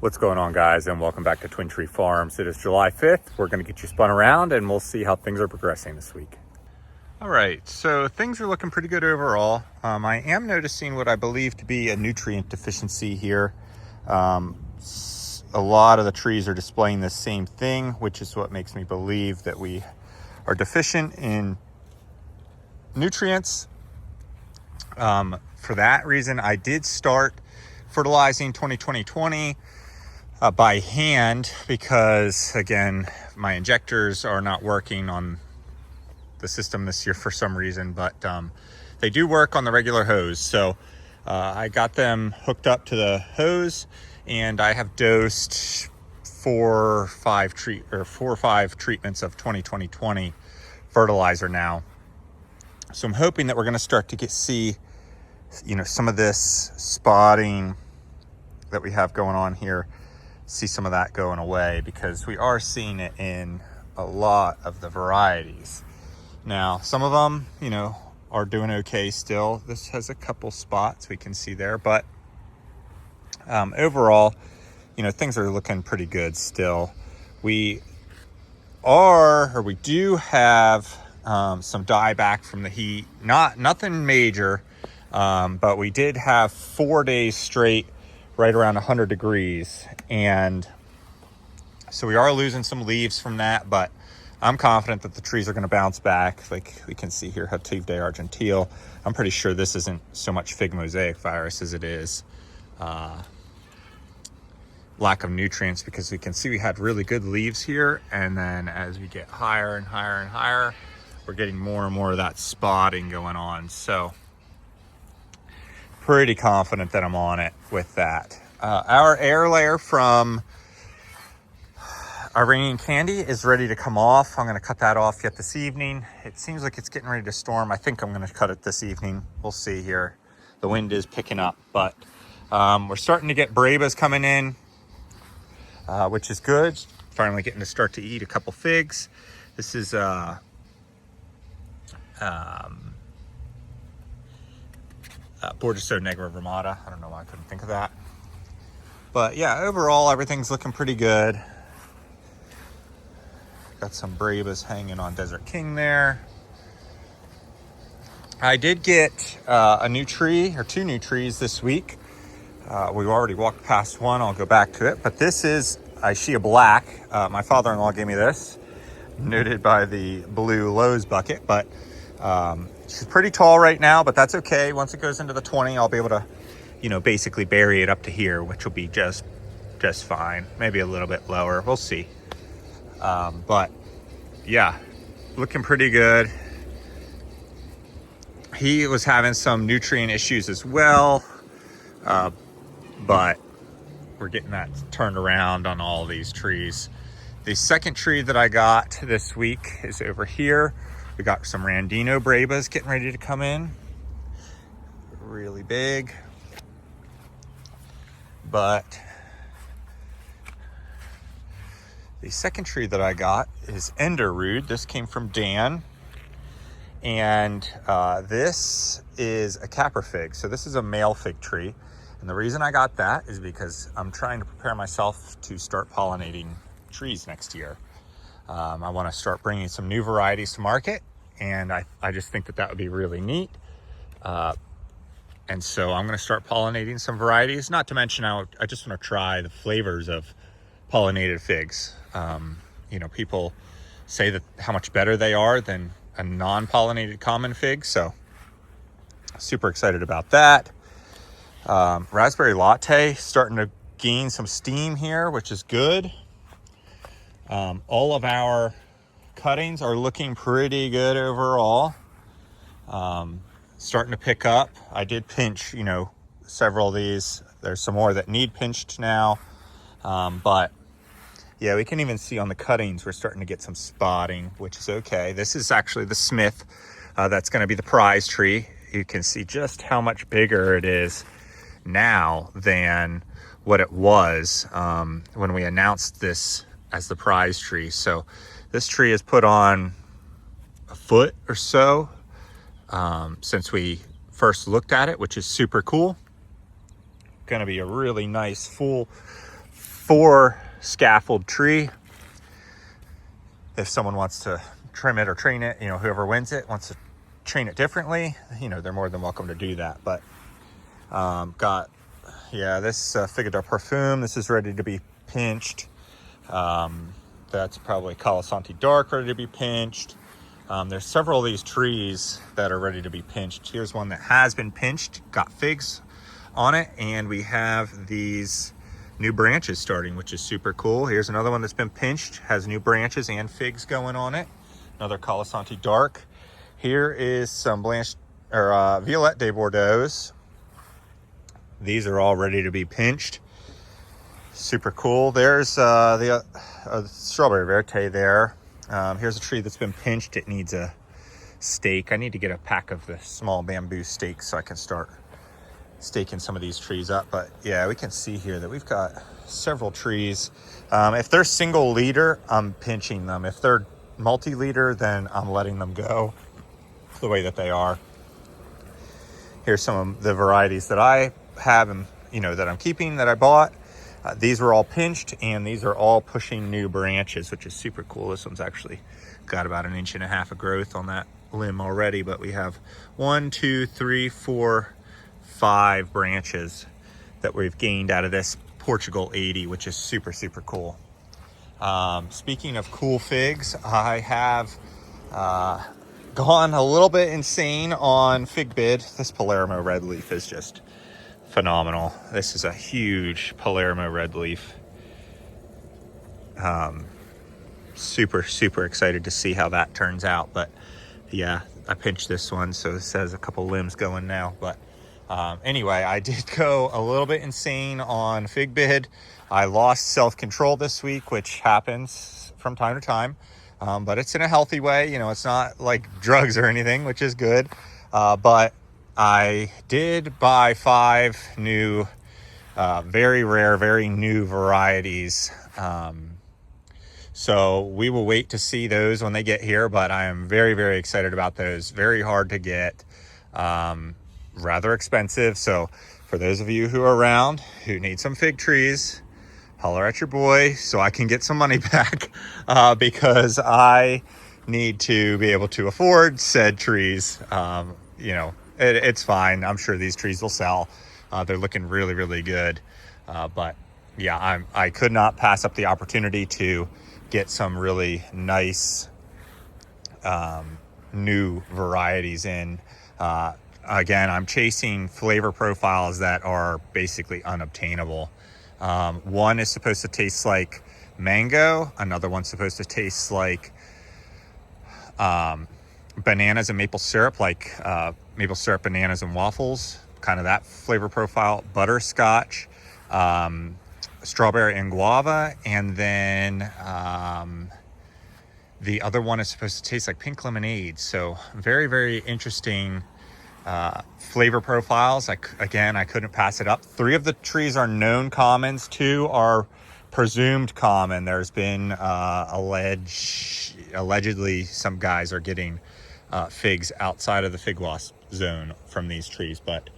What's going on, guys, and welcome back to Twin Tree Farms. It is July 5th. We're going to get you spun around and we'll see how things are progressing this week. All right, so things are looking pretty good overall. I am noticing what I believe to be a nutrient deficiency here. A lot of the trees are displaying the same thing, which is what makes me believe that we are deficient in nutrients. For that reason, I did start fertilizing 2020 by hand because, again, my injectors are not working on the system this year for some reason, but they do work on the regular hose. So I got them hooked up to the hose, and I have dosed 4 or 5 treatments of 2020 fertilizer now. So I'm hoping that we're going to start to see some of this spotting that we have going on here, see some of that going away, because we are seeing it in a lot of the varieties. Now, some of them, are doing okay still. This has a couple spots we can see there, but overall, things are looking pretty good still. We do have some dieback from the heat. Nothing major, but we did have 4 days straight right around 100 degrees, and so we are losing some leaves from that, but I'm confident that the trees are going to bounce back. Like we can see here, Hativ de Argentile. I'm pretty sure this isn't so much fig mosaic virus as it is lack of nutrients, because we can see we had really good leaves here, and then as we get higher and higher and higher, we're getting more and more of that spotting going on. So pretty confident that I'm on it with that. Our air layer from Iranian Candy is ready to come off. I'm going to cut that off yet this evening. It seems like it's getting ready to storm. I think I'm going to cut it this evening. We'll see here. The wind is picking up, but we're starting to get Brabas coming in, which is good. Finally getting to start to eat a couple figs. This is Bordeaux Negra Ramada. I don't know why I couldn't think of that. But yeah, overall, everything's looking pretty good. Got some Brabas hanging on Desert King there. I did get a new tree, or 2 new trees this week. We've already walked past one. I'll go back to it. But this is Ishia Black. My father-in-law gave me this, noted by the blue Lowe's bucket. But she's pretty tall right now, but that's okay. Once it goes into the 20, I'll be able to, basically bury it up to here, which will be just fine. Maybe a little bit lower. We'll see. But yeah, looking pretty good. He was having some nutrient issues as well, but we're getting that turned around on all these trees. The second tree that I got this week is over here. We got some Randino Brabas getting ready to come in. Really big. But the second tree that I got is Enderroot. This came from Dan. And this is a Capra fig. So this is a male fig tree. And the reason I got that is because I'm trying to prepare myself to start pollinating trees next year. I want to start bringing some new varieties to market, and I just think that would be really neat. And so I'm going to start pollinating some varieties, not to mention I just want to try the flavors of pollinated figs. People say that how much better they are than a non-pollinated common fig, so super excited about that. Raspberry Latte starting to gain some steam here, which is good. All of our cuttings are looking pretty good overall. Starting to pick up. I did pinch, several of these. There's some more that need pinched now. But yeah, we can even see on the cuttings, we're starting to get some spotting, which is okay. This is actually the Smith. That's going to be the prize tree. You can see just how much bigger it is now than what it was when we announced this as the prize tree. So this tree has put on a foot or so since we first looked at it, which is super cool. Going to be a really nice full 4 scaffold tree. If someone wants to trim it or train it, you know, whoever wins it wants to train it differently, you know, they're more than welcome to do that. But got, yeah, this Figue de Parfum, this is ready to be pinched. That's probably Colasanti Dark ready to be pinched. There's several of these trees that are ready to be pinched. Here's one that has been pinched, got figs on it, and we have these new branches starting, which is super cool. Here's another one that's been pinched, has new branches and figs going on it. Another Colasanti Dark. Here is some Violette de Bordeaux. These are all ready to be pinched. Super cool. There's the Strawberry Verte there. Here's a tree that's been pinched. It needs a stake. I need to get a pack of the small bamboo stakes so I can start staking some of these trees up. But yeah, we can see here that we've got several trees. If they're single leader, I'm pinching them. If they're multi-leader, then I'm letting them go the way that they are. Here's some of the varieties that I have and, you know, that I'm keeping, that I bought. These were all pinched, and these are all pushing new branches, which is super cool. This one's actually got about 1.5 inches of growth on that limb already, but we have 1, 2, 3, 4, 5 branches that we've gained out of this Portugal 80, which is super, super cool. Speaking of cool figs, I have gone a little bit insane on FigBid. This Palermo red leaf is just phenomenal. This is a huge Palermo red leaf. Super, super excited to see how that turns out. But yeah, I pinched this one, so this has a couple limbs going now. But anyway, I did go a little bit insane on FigBid. I lost self-control this week, which happens from time to time. But it's in a healthy way. You know, it's not like drugs or anything, which is good. But I did buy 5 new, very rare, very new varieties. So we will wait to see those when they get here, but I am very, very excited about those. Very hard to get, rather expensive. So for those of you who are around who need some fig trees, holler at your boy so I can get some money back, because I need to be able to afford said trees. You know, it's fine. I'm sure these trees will sell. They're looking really, really good. But yeah, I could not pass up the opportunity to get some really nice new varieties in. Again, I'm chasing flavor profiles that are basically unobtainable. One is supposed to taste like mango. Another one's supposed to taste like bananas and maple syrup, like maple syrup, bananas, and waffles. Kind of that flavor profile. Butterscotch, strawberry and guava, and then the other one is supposed to taste like pink lemonade. So very, very interesting flavor profiles. I couldn't pass it up. 3 of the trees are known commons. 2 are presumed common. There's been allegedly some guys are getting figs outside of the fig loss zone from these trees, but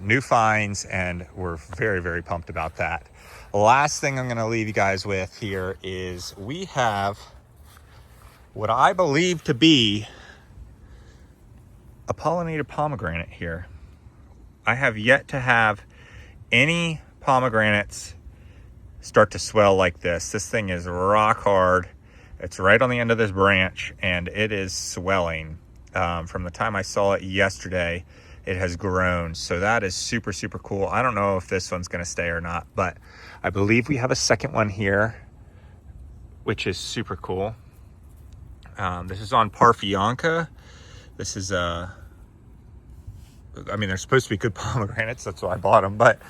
new finds, and we're very, very pumped about that. The last thing I'm going to leave you guys with here is we have what I believe to be a pollinated pomegranate here. I have yet to have any pomegranates start to swell like this. This thing is rock hard. It's right on the end of this branch, and it is swelling. From the time I saw it yesterday, it has grown. So that is super, super cool. I don't know if this one's going to stay or not, but I believe we have a second one here, which is super cool. This is on Parfianca. This is I mean, they're supposed to be good pomegranates. That's why I bought them. But,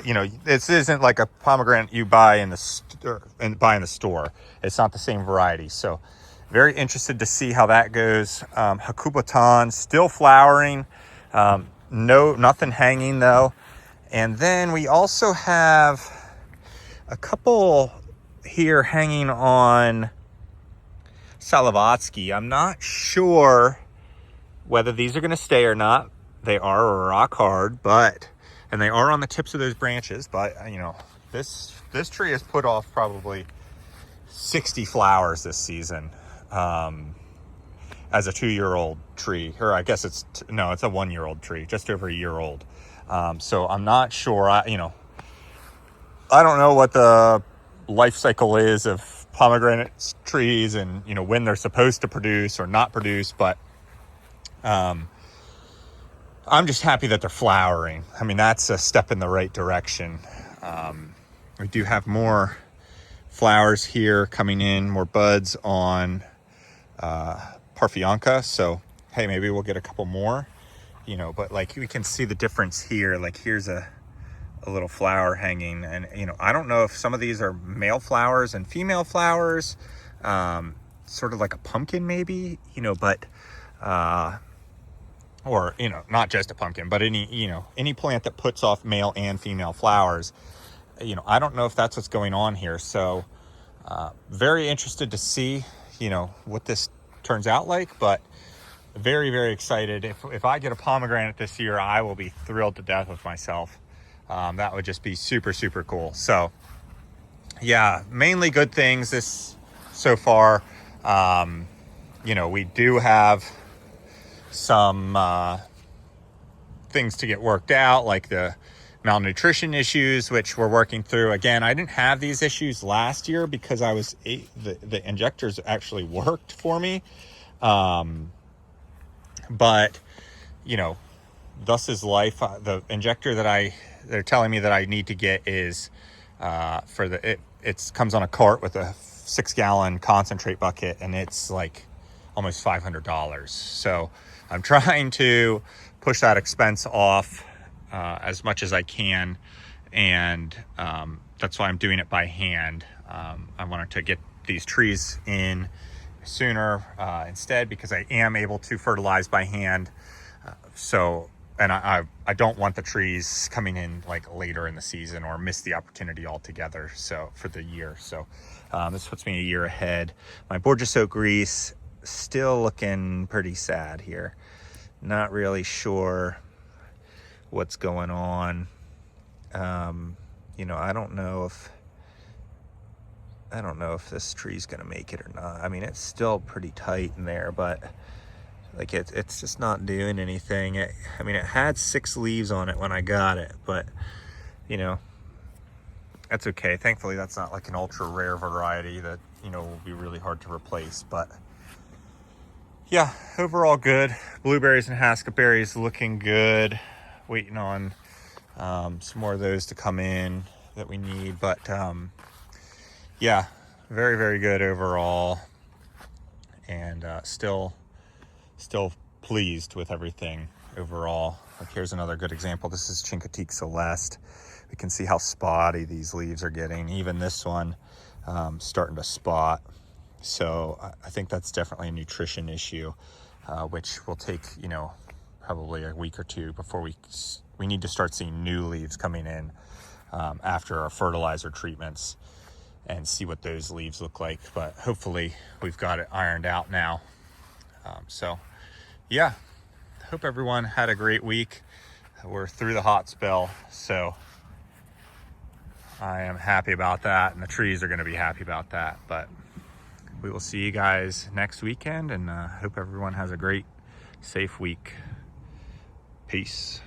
you know, this isn't like a pomegranate you buy in the store. It's not the same variety. So very interested to see how that goes. Hakubatan still flowering. Nothing hanging though. And then we also have a couple here hanging on Salavatsky. I'm not sure whether these are going to stay or not. They are rock hard, and they are on the tips of those branches, but you know, this this tree has put off probably 60 flowers this season, as a 2-year-old tree, or I guess it's a 1-year-old tree, just over a year old. So I'm not sure. I don't know what the life cycle is of pomegranate trees, and when they're supposed to produce or not produce, but I'm just happy that they're flowering. I mean, that's a step in the right direction. We do have more flowers here coming in, more buds on Parthionca, so hey, maybe we'll get a couple more, but like we can see the difference here. Like here's a little flower hanging, and I don't know if some of these are male flowers and female flowers, sort of like a pumpkin maybe, but or not just a pumpkin, but any plant that puts off male and female flowers. I don't know if that's what's going on here, so very interested to see what this turns out like, but very, very excited. If I get a pomegranate this year, I will be thrilled to death with myself. That would just be super, super cool. So yeah, mainly good things this so far. We do have some things to get worked out, like the malnutrition issues, which we're working through. Again, I didn't have these issues last year because the injectors actually worked for me. But thus is life. The injector that they're telling me that I need to get is it comes on a cart with a 6-gallon concentrate bucket, and it's like almost $500. So I'm trying to push that expense off as much as I can, and that's why I'm doing it by hand. I wanted to get these trees in sooner instead, because I am able to fertilize by hand. And I don't want the trees coming in like later in the season or miss the opportunity altogether. So for the year, this puts me a year ahead. My Borgia Oak Grease still looking pretty sad here. Not really sure what's going on. I don't know if this tree's gonna make it or not. I mean, it's still pretty tight in there, but like it's just not doing anything. It had 6 leaves on it when I got it, but that's okay. Thankfully, that's not like an ultra rare variety that will be really hard to replace. But yeah, overall good. Blueberries and haskellberries looking good. Waiting on some more of those to come in that we need, but yeah, very, very good overall, and still pleased with everything overall. Like here's another good example. This is Chincoteague Celeste. We can see how spotty these leaves are getting. Even this one starting to spot. So I think that's definitely a nutrition issue, which will take probably a week or two before we need to start seeing new leaves coming in after our fertilizer treatments, and see what those leaves look like. But hopefully we've got it ironed out now. So yeah, hope everyone had a great week. We're through the hot spell, so I am happy about that, and the trees are going to be happy about that. But we will see you guys next weekend, and hope everyone has a great, safe week. Peace.